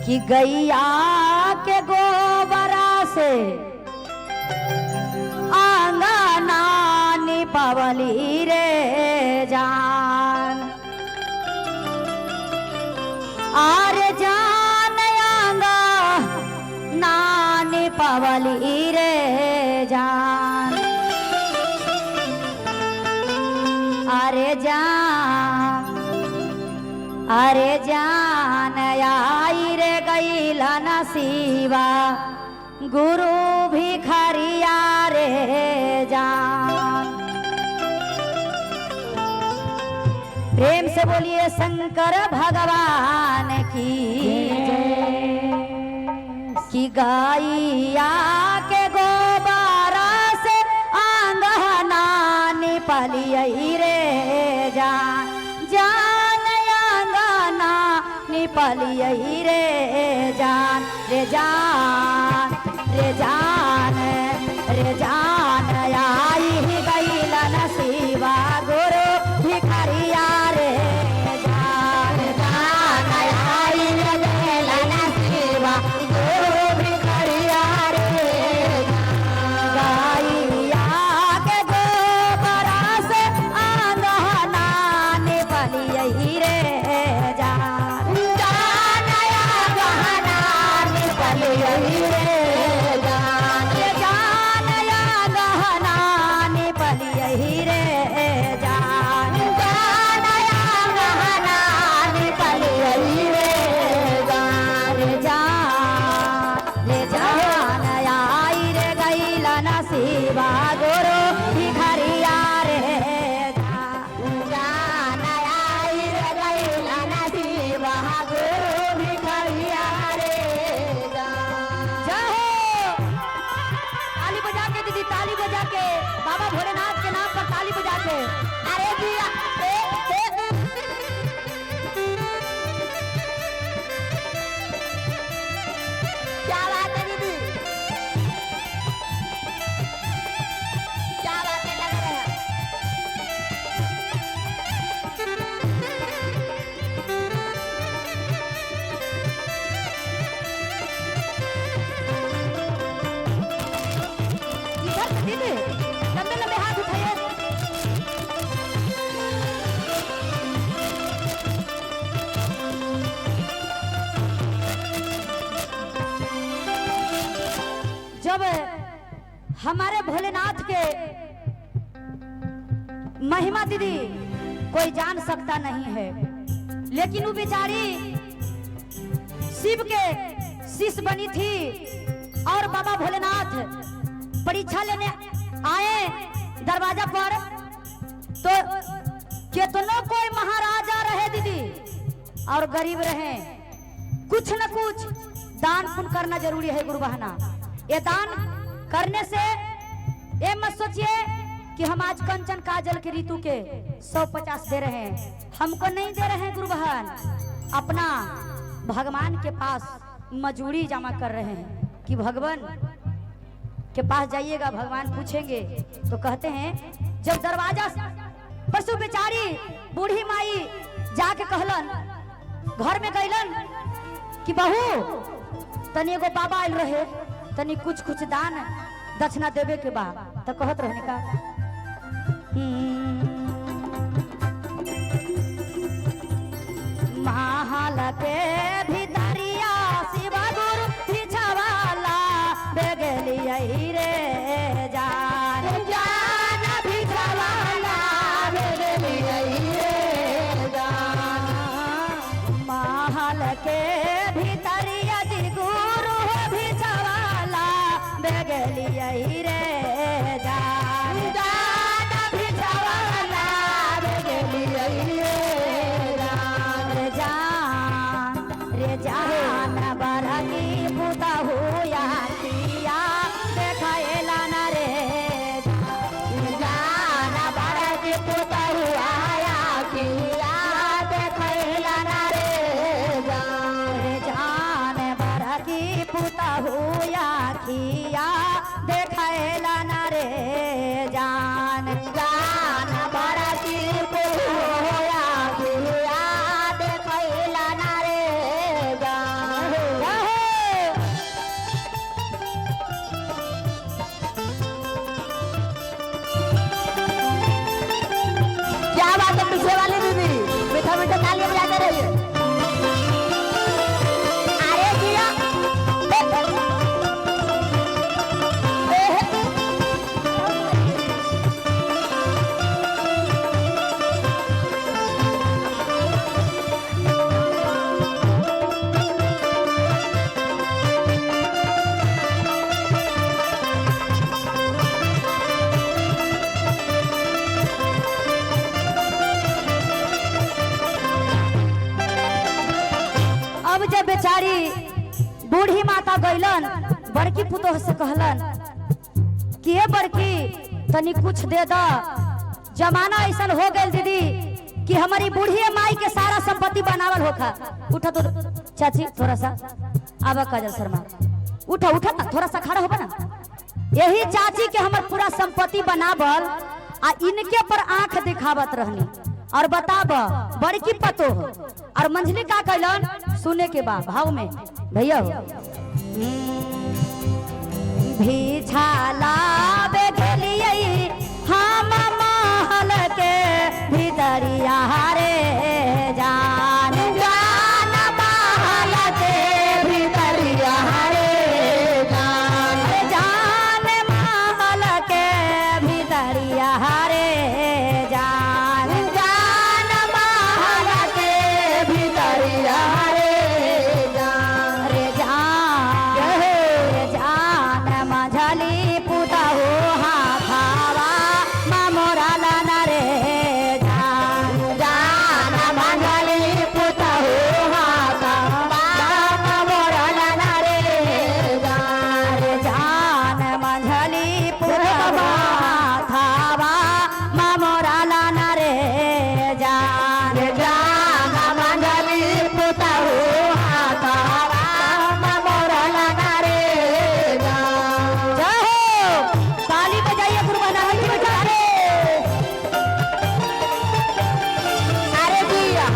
कि गैया के गोबरा से आंगना निपवली रे जान। आरे जान आंगा नानी पवली रे जान। अरे जान आई रे गईला नसीबा गुरु भिखरिया रे जान। प्रेम से बोलिए शंकर भगवान की जय। कि गैया के गोबरा से आंगना निपलियई रे जान। जान आंगना निपलियई रे जान। रे जान रे जान रे जान आई गईला नसीबा गुरु भिखरिया रे जान। जान आई गईला नसीबा गुरु भिखरिया रे जान। गैया के गोबरा से आंगना निपलियई रे जान। जान आंगना निपलियई रे जान। जान आंगना निपलियई रे जान। जान आंगना निपलियई रे जान। रे जान आई रे गईला नसीबा गुरु भिखरिया रे जान। जान आई रे गईला नसीबा गुरु भिखरिया रे जान। जय हो। ताली बजा के दीदी, ताली बजा के बाबा भोलेनाथ के नाम पर ताली बजा के। अरे जी क्या बात है दीदी, क्या बातें लग रहे हैं। इधर से दीदी लंबे लंबे हाथ उठाइए। जब हमारे भोलेनाथ के महिमा दीदी कोई जान सकता नहीं है, लेकिन वो बेचारी शिव के शिष्य बनी थी और बाबा भोलेनाथ परीक्षा लेने आए दरवाजा पर। तो कितनों कोई महाराजा रहे दीदी और गरीब रहे, कुछ न कुछ दान पुण्य करना जरूरी है गुरु बहना। ये दान करने से ये मत सोचिए कि हम आज कंचन काजल के ऋतु के 150 दे रहे हैं, हमको नहीं दे रहे हैं गुरु बहन। अपना भगवान के पास मजूरी जमा कर रहे हैं कि भगवान के पास जाइएगा, भगवान पूछेंगे। तो कहते हैं जब दरवाजा पशु बेचारी बूढ़ी माई जाके कहलन, घर में गईलन कि बहू तनी एगो बाबा आयल रहे, तनी कुछ कुछ दान दक्षिणा देवे के बा। तो कहत रहने का महल के भीतरिया शिव गुरु भिछवाला बेगलियई रे जान। जान भिछवाला बेगलियई रे जान। महल के भीतरिया जी गुरु भिछवाला बेगलियई रे जान। बेचारी बूढ़ी माता गईलन बड़की पुतोह से कहलन कि ये बड़की तनी कुछ दे दा, जमाना ऐसा हो गए दीदी कि हमारी बूढ़ी माई के सारा संपत्ति बनावल होखा। उठा तो चाची थोड़ा सा, आवा काजल शर्मा उठा उठा ना, थोड़ा सा खड़ा होगा ना। यही चाची के हमार पूरा संपत्ति बनावल आ इनके पर आंख दिखावत रहनी। और बताब बड़की पतो हो और मंझली का कैलन सुने के बाद भाव में भैया हो भीछाला बेगलिए हम महल के भीतरिया रे जान जान महल के भीतरिया रे जान जान महल के भीतरिया रे जान जान महल के भीतरिया रे जान रे जान मझली पुता हो हाथावा मामोरा लाना रे जान जान मझली पुता हो हाथावा मामोरा लाना रे जान मझली पुता हो हाथावा मामोरा लाना रे जान जान मझली पुता हो हाथावा मामोरा लाना रे जय हो ताली बजाइए गुरु बनाने की बजा रे अरे दिया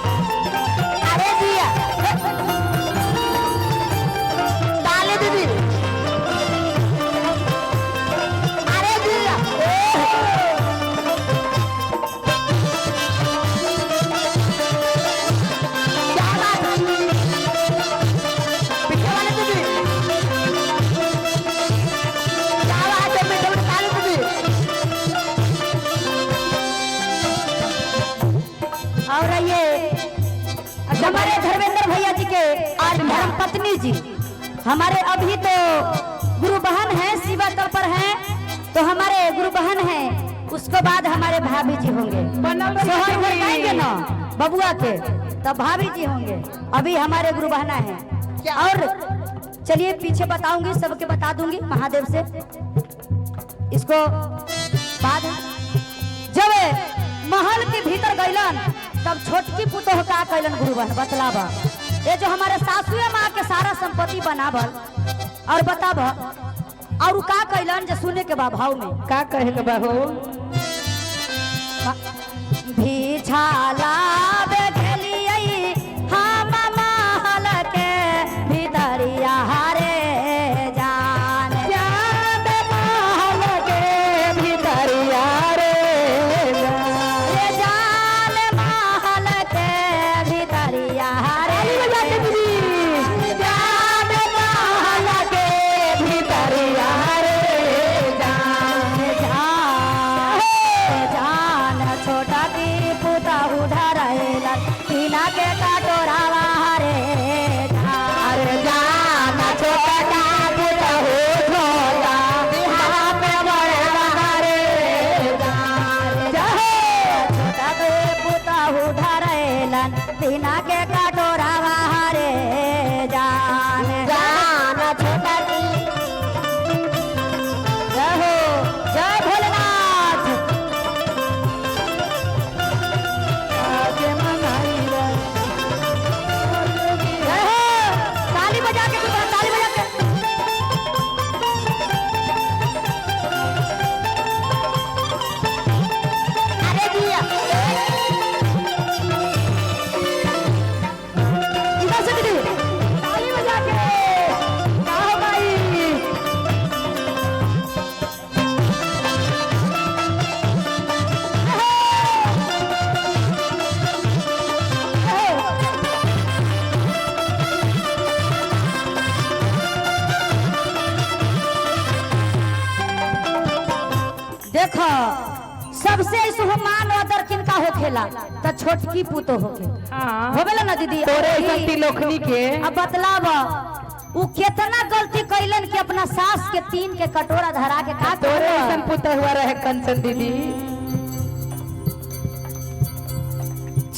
अरे दिया ताली दीदी अरे दिया क्या बात है पीछे वाले दीदी क्या बात है पीछे वाले ताली दीदी और ये हमारे धर्मेंद्र भैया जी के और धर्म पत्नी जी हमारे अभी तो गुरु बहन है शिवा तल पर हैं तो हमारे गुरु बहन हैं, उसके बाद हमारे भाभी जी होंगे सोहर गाएंगे ना बबुआ के तब भाभी जी होंगे। अभी हमारे गुरु बहना है और चलिए पीछे बताऊंगी सबके बता दूंगी महादेव से इसको बाद जब महल के भीतर गईलन तब छोटकी पुतोह का कैलन गुरु बहन बतलावा ये जो हमारे सासुए माँ के सारा संपत्ति बनावल और बताब और का कैलन जो सुने के भाव में का कहे के बाबू भीछाला बेगलिए हम महल के भीतरिया रे जान जान महल के भीतरिया रे रे जान महल के भीतरिया रे जान महल के भीतरिया रे जान छोटा की पुता उधर टीना के कटोरावा रे अरे जान छोटा का पुता हो छोटा यहाँ पे बड़े रे छोटा के पुता उधर टीना के कटोरावा रे जान जान छोटा की जय हो जय भोलेनाथ आगे मंगाई रे जय हो ताली बजा के ताली बजा के अरे दिया इधर से दीदी ताली बजा के आओ भाई देखो सबसे शुभ मान और किनका बेटा होखेला त छोटकी पुतो होखे हाँ होवेला ना दीदी तोरे ऐसा तिलोखनी के अब बतलाव उ कितना गलती कैलन कि अपना सास के 3 के कटोरा धरा के का तोरे ऐसा पुता हुआ रहे कंचन दीदी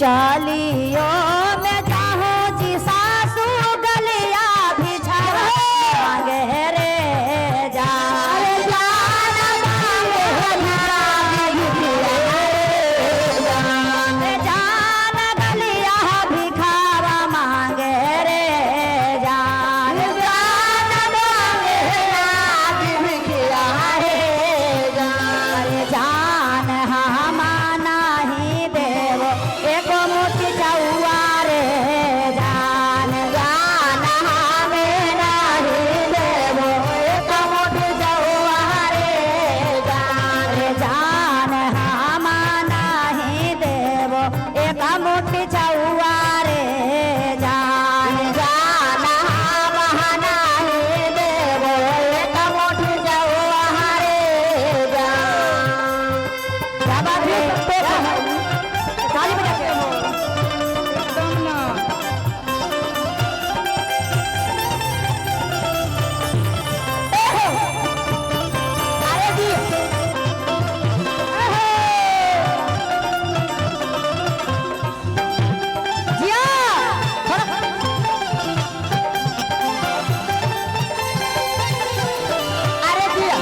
चालियो में जाहो जी सासू गलिया बिछावा मांगे रे जान जान मांगे जान गलिया भिखावा मांगे रे जान जान मांगे जान हम नाही देव एक मुट्ठी चौआ रे जान जान हमें नाही देव एक मुट्ठी चौआ रे जान हम नाही देव एक मुट्ठी चौआ रे जान जान हम नाही देव एक मुट्ठी चौआ रे जान बाबा भी ताली बजा के एकदम ना अरे जी जिया अरे जिया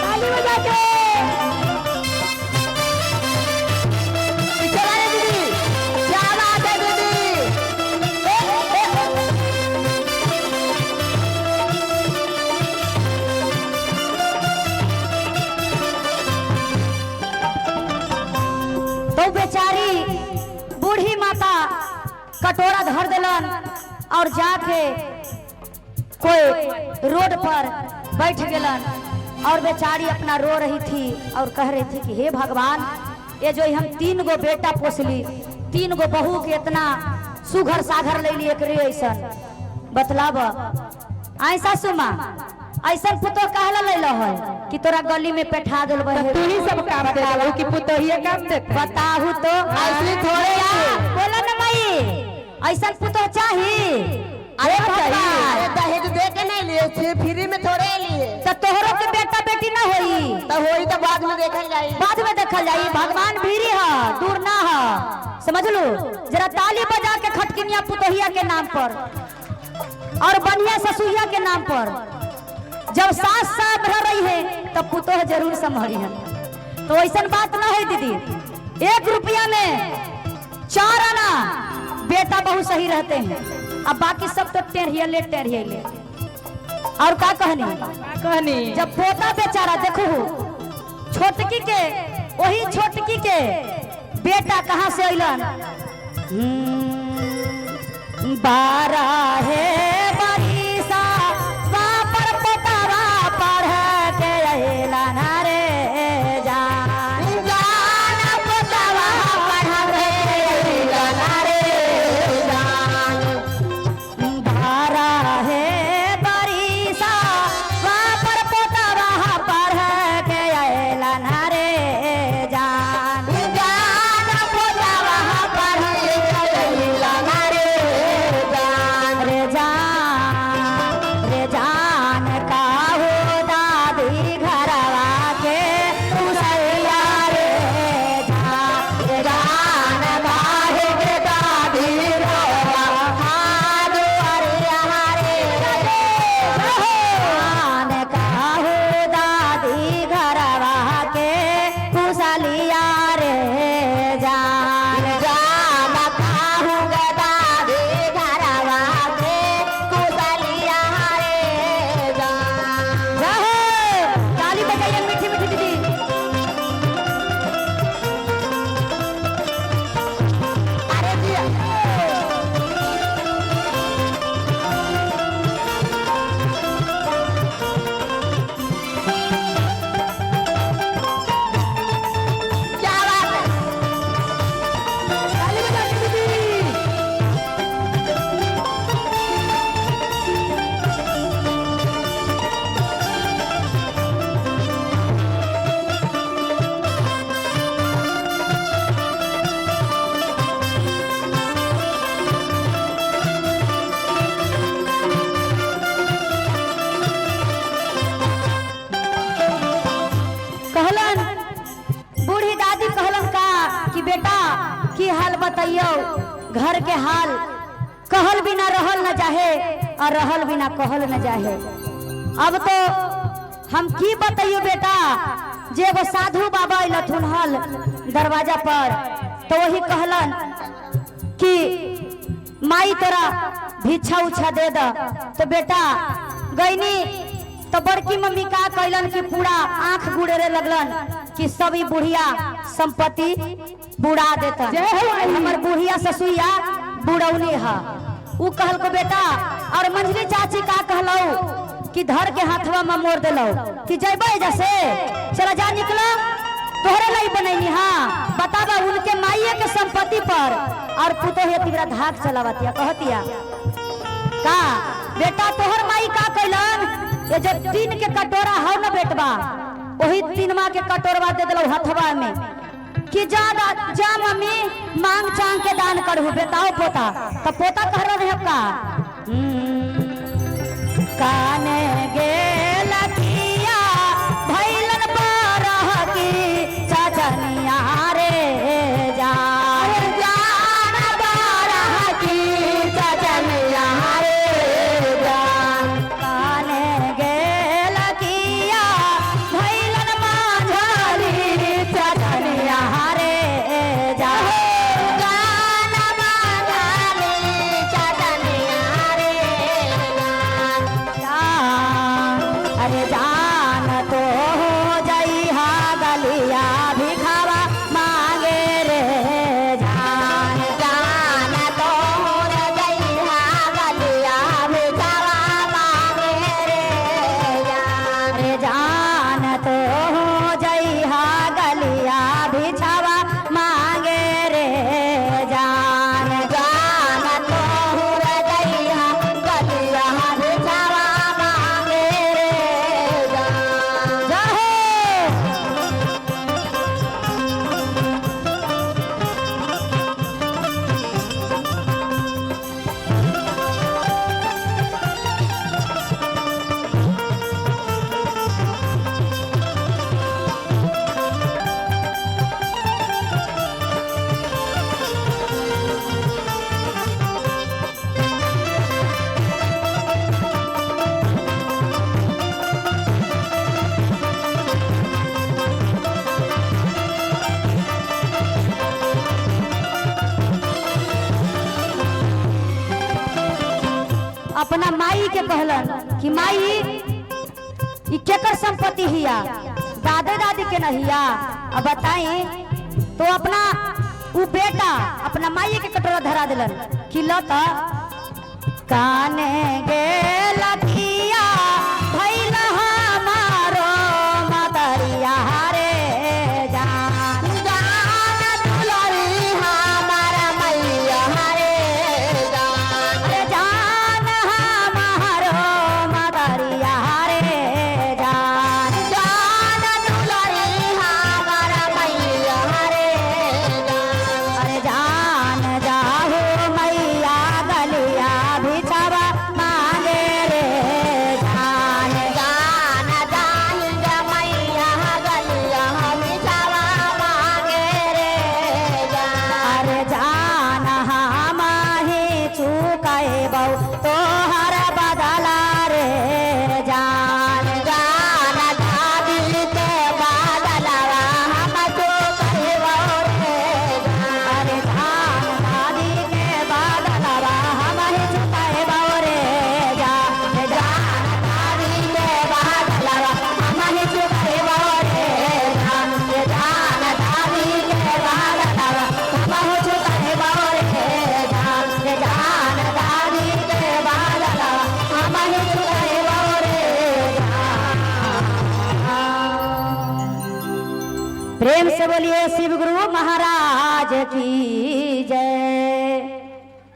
ताली बजा के चला रे दीदी क्या बात है तो बेचारी बूढ़ी माता कटोरा धर दिलन और जाके कोई रोड पर बैठ गेलन और बेचारी अपना रो रही थी और कह रही थी कि हे भगवान ये जो हम 3 गो बेटा पोसली 3 गो बहू के इतना सुघर साघर ले लिए करे ऐसा बतलाब ऐसा सुमा ऐसा पुतो कहला ले लो है कि तोरा गली में बैठा दिल तू ही सब काम दे दे कि पुतहिया काम देते बताहू तो ऐसे थोड़े बोला ना भाई ऐसा पुतो चाहिए अरे अरे दहेज दे के नहीं लिए थे फ्री में थोड़े लिए तो तोहरो के बेटा बेटी ना होई तो होई तो बाद में देखल जाई बाद में देखल जाई भगवान भीरी है दूर ना है समझ लो जरा ताली बजा के खटकिनिया पुतोहिया के नाम पर और बढ़िया ससुइया के नाम पर जब सास साथ रह रही है तब पुतोह जरूर संभरी है तो ऐसा बात ना है दीदी 1 रुपया में 4 आना बेटा बहु सही रहते हैं अब बाकी सब तो टेढ़िया ले और का कहनी जब पोता बेचारा देखो छोटकी के वही छोटकी के बेटा कहाँ से अलन 12 है बरिसा पर पोतावा पढ़ के अलन रे जान जान पोतावा पढ़ के अलन रे जान 12 है बरिसा पर पोतावा पढ़ के अलन रे जान जान पोतावा पढ़ के अलन रे जान रे जान बताइयो घर के हाल, कहल बिना रहल न जाहे और रहल बिना कहल न जाहे। अब तो हम की बताइयो बेटा, जे एगो साधु बाबा अइलथुन हल दरवाजा पर, तो वही कहलन कि माई तोरा भिक्षा उछा दे द। तो बेटा गईनी तो बड़की मम्मी का कहलन कि पूरा आंख गुड़ेरे लगलन कि सब ई बुढ़िया संपत्ति बुढ़ा देता, हमर बुढ़िया ससुइया बुढ़ौनी है। उ कहल को बेटा, और मंझली चाची का कहलो कि धर के हाथवा में मोड़ दिलो कि जैबे जैसे चला जा निकलो, तोहरे लाई बनैनी। हाँ बताबा उनके माइये के संपत्ति पर और पुतोहे तिबरा धाक चलावतिया, कहतिया का बेटा तोहर माई का कैलन, ये जो टीन के कटोरा हो न बेटवा, वही तीनमा के कटोरवा दे दिलो हथवा में कि जा मम्मी मांग चांग के दान करहु। बेटाओ पोता, तो पोता कह रहे का काने गेल किया भैलन बारह की चचनिया रे जान जान बारह की चचनिया रे जान। काने गेल किया भैलन माझरी चचनिया रे जान जान माझरी चचनिया रे जान। अरे जान तो हो जाई हा गलिया भिखावा मांगे रे जान जान तो हो जाई हा गलिया भिखावा मांगे रे जान। अरे जान तो हो जाई हा गलिया भिखावा मांगे रे जान जान तो हो जाई हा गलिया भिखावा मांगे रे जान। जय अपना माई के कहलन कि माई ई केकर संपत्ति हिया, दादे दादी के नहिया। अब बताई तो अपना उ बेटा अपना माई के कटोरा धरा दिलन कि लता काने गेल किया भैल हमारो मदरिया रे जान जान दुलरी हमार मैया रे जान। अरे जान हमारो मदरिया रे जान जान दुलरी हमार मैया रे जान। अरे जान जाहो मैया गलिया भिखावा मांगे रे जान जान जाहि ग मैया गलिया भिखावा मांगे रे जान। अरे जान हम ही चुकाएबौ तोहर बदला रे जान जान दादी के बदलवा हम चुकाएबौ रे जान। अरे जान दादी के बदलवा हम ही चुकाएबौ रे जान जान दादी के बदलवा हम ही चुकाएबौ रे जान जान दादी के बदलवा हम ही चुकाएबौ रे जान जान दादी के बदलवा हम ही चुकाएबौ रे जान। प्रेम से बोलिए शिव गुरु महाराज की जय।